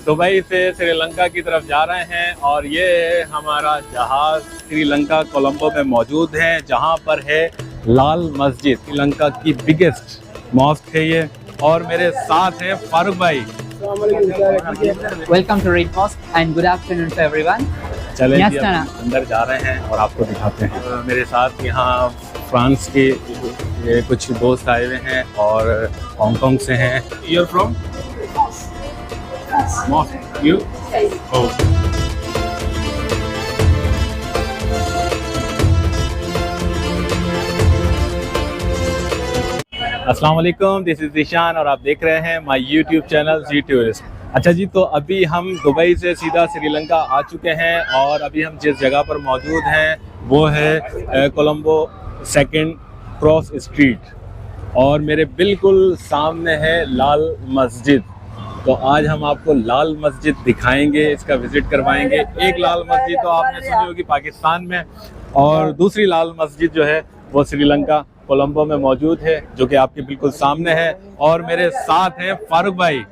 Dubai से श्रीलंका की तरफ जा रहे हैं और ये हमारा जहाज श्रीलंका कोलंबो में मौजूद है, जहाँ पर है लाल मस्जिद, श्रीलंका की बिगेस्ट मॉस्क है ये। और मेरे साथ हैं फारूक भाई। Welcome to Red Mosque and good afternoon to everyone. चले जी, अंदर जा रहे हैं और आपको दिखाते हैं। मेरे साथ यहाँ फ्रांस के कुछ दोस्त आए हुए हैं और हांगकांग से हैं। You're from? Mosque. You? Oh. अस्सलाम वालेकुम, दिस इज़ ईशान और आप देख रहे हैं माय यूट्यूब चैनल ज़ीटूरिस्ट। अच्छा जी, तो अभी हम दुबई से सीधा श्रीलंका आ चुके हैं और अभी हम जिस जगह पर मौजूद हैं वो है कोलंबो सेकंड क्रॉस स्ट्रीट और मेरे बिल्कुल सामने है लाल मस्जिद। तो आज हम आपको लाल मस्जिद दिखाएंगे, इसका विज़िट करवाएंगे। एक लाल मस्जिद तो आपने सुनी होगी पाकिस्तान में और दूसरी लाल मस्जिद जो है वो श्रीलंका कोलंबो में मौजूद है, जो कि आपके बिल्कुल सामने है। और मेरे साथ हैं फारूक भाई।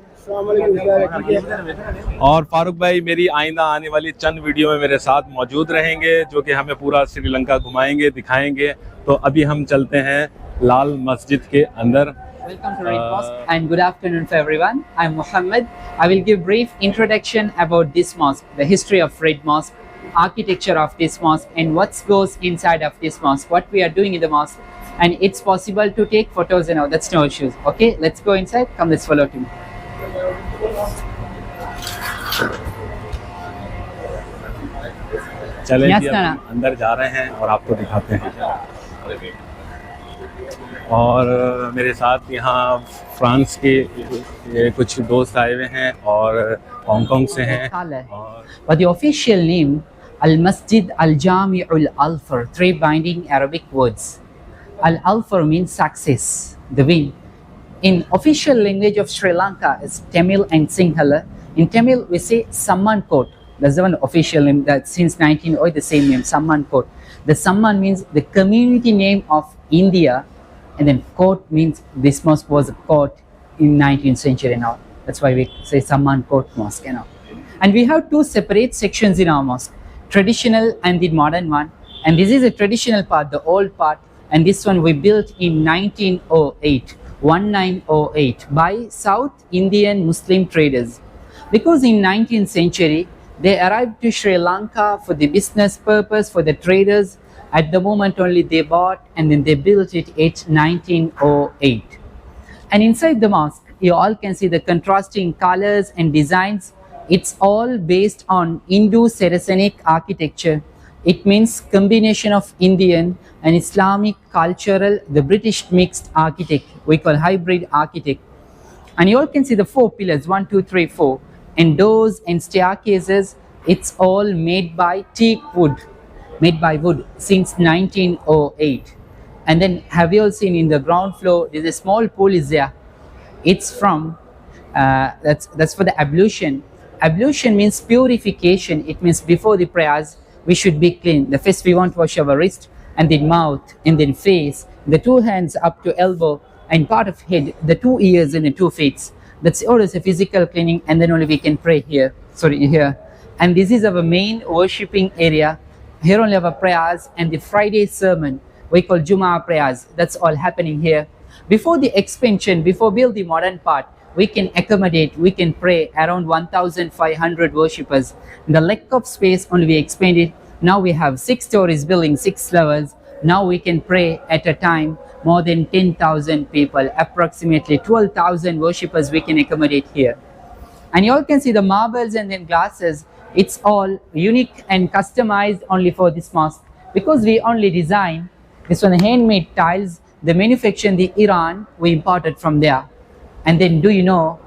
और फारूक भाई मेरी आइंदा आने वाली चंद वीडियो में मेरे साथ मौजूद रहेंगे, जो कि हमें पूरा श्रीलंका घुमाएंगे, दिखाएंगे। तो अभी हम चलते हैं लाल मस्जिद के अंदर। Welcome to Red Mosque and good afternoon to everyone. I'm Muhammad. I will give brief introduction about this mosque, the history of Red Mosque, architecture of this mosque, and what goes inside of this mosque, what we are doing in the mosque, and it's possible to take photos and all. That's no issues. Okay, let's go inside. Come, let's follow me. चलें जी, अंदर जा रहे हैं और आपको दिखाते हैं। और मेरे साथ यहाँ फ्रांस के कुछ दोस्त आए हुए हैं और हांगकांग से हैं। But the official name Al-Masjid Al-Jami Ul-Alfar, three binding Arabic words. Al-Alfar means success, the win. In official language of Sri Lanka is Tamil and Sinhala. In Tamil we say Samman Court. That's the one official name that since 1908 the same name, Samman Court. The Samman means the community name of India, and then court means this mosque was a court in 19th century now. That's why we say Samman Court Mosque, you know. And we have two separate sections in our mosque, traditional and the modern one. And this is a traditional part, the old part, and this one we built in 1908 by South Indian Muslim traders. Because in 19th century they arrived to Sri Lanka for the business purpose, for the traders. At the moment only they bought and then they built it at 1908. And inside the mosque you all can see the contrasting colors and designs. It's all based on Indo-Saracenic architecture. It means combination of Indian and Islamic cultural, the British mixed architect, we call hybrid architect. And you all can see the four pillars, 1, 2, 3, 4, and doors and staircases. It's all made by teak wood, made by wood since 1908. And then have you all seen in the ground floor there's a small pool is there. It's from that's for the ablution. Ablution means purification. It means before the prayers we should be clean. The first we want to wash our wrist and then mouth and then face, the two hands up to elbow and part of head, the 2 ears and the 2 feet. That's always a physical cleaning, and then only we can pray here. Sorry, here. And this is our main worshipping area. Here only our prayers and the Friday sermon we call jummah prayers. That's all happening here. Before the expansion, before build the modern part, we can accommodate, we can pray around 1,500 worshippers. The lack of space only we expanded. Now we have 6 stories building, 6 levels. Now we can pray at a time more than 10,000 people, approximately 12,000 worshippers we can accommodate here. And you all can see the marbles and then glasses. It's all unique and customized only for this mosque, because we only design this one handmade tiles. The manufacture in the Iran we imported from there. And then do you know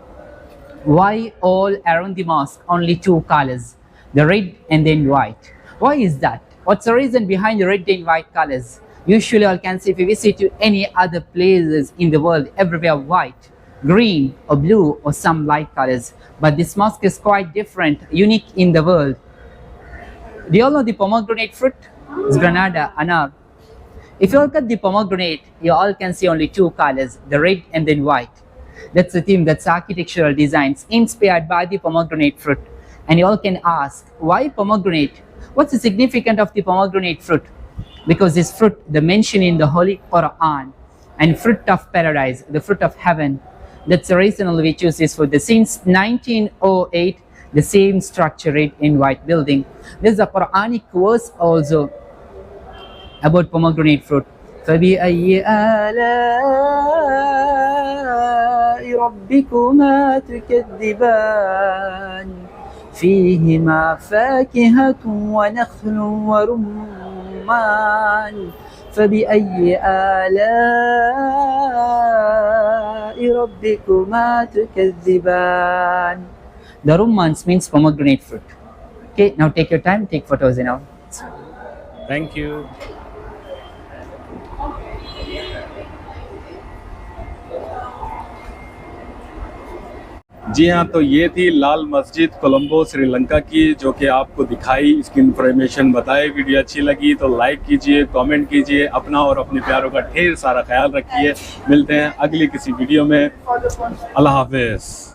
why all around the mosque only 2 colors, the red and then white? Why is that? What's the reason behind the red and white colors? Usually all can see if you visit to any other places in the world, everywhere white, green or blue or some light colors. But this mosque is quite different, unique in the world. Do you all know the pomegranate fruit? It's granada, anar. If you look at the pomegranate, you all can see only 2 colors, the red and then white. That's the theme, that's architectural designs inspired by the pomegranate fruit. And you all can ask, why pomegranate? What's the significance of the pomegranate fruit? Because this fruit, the mention in the Holy Quran, and fruit of paradise, the fruit of heaven. That's the reason we choose this food. Since 1908, the same structure rate in white building. There's a Quranic verse also about pomegranate fruit. فَبِأَيِّ آلَاءِ رَبِّكُمَا تُكَذِّبَانِ فِيهِمَا فَاكِهَةٌ وَنَخْلٌ وَرُمَّانٌ فَبِأَيِّ آلَاءِ رَبِّكُمَا تُكَذِّبَانِ. The rummans means pomegranate fruit. Okay, now take your time, take photos and all. Thank you. जी हाँ, तो ये थी लाल मस्जिद कोलंबो श्रीलंका की, जो कि आपको दिखाई, इसकी इन्फॉर्मेशन बताई। वीडियो अच्छी लगी तो लाइक कीजिए, कमेंट कीजिए, अपना और अपने प्यारों का ढेर सारा ख्याल रखिए। मिलते हैं अगली किसी वीडियो में। अल्लाह हाफिज़।